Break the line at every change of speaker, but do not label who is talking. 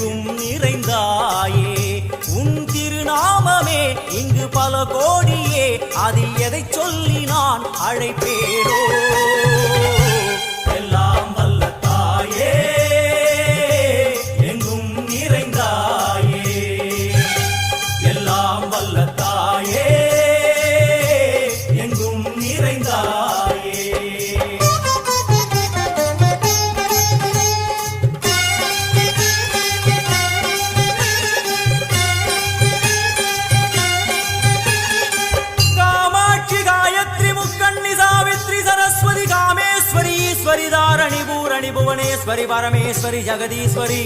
எங்கும் நிறைந்தாயே உன் திருநாமமே இங்கு பல கோடியே அதில் எதை சொல்லி நான் அழைப்பேனோ எல்லாம் வல்ல தாயே எங்கும் நிறைந்தாயே எல்லாம் வல்ல தாயே எங்கும் நிறைந்தாயே कामेश्वरी ईश्वरी धारणी भूरणी भुवनेश्वरी परमेश्वरी जगदीश्वरी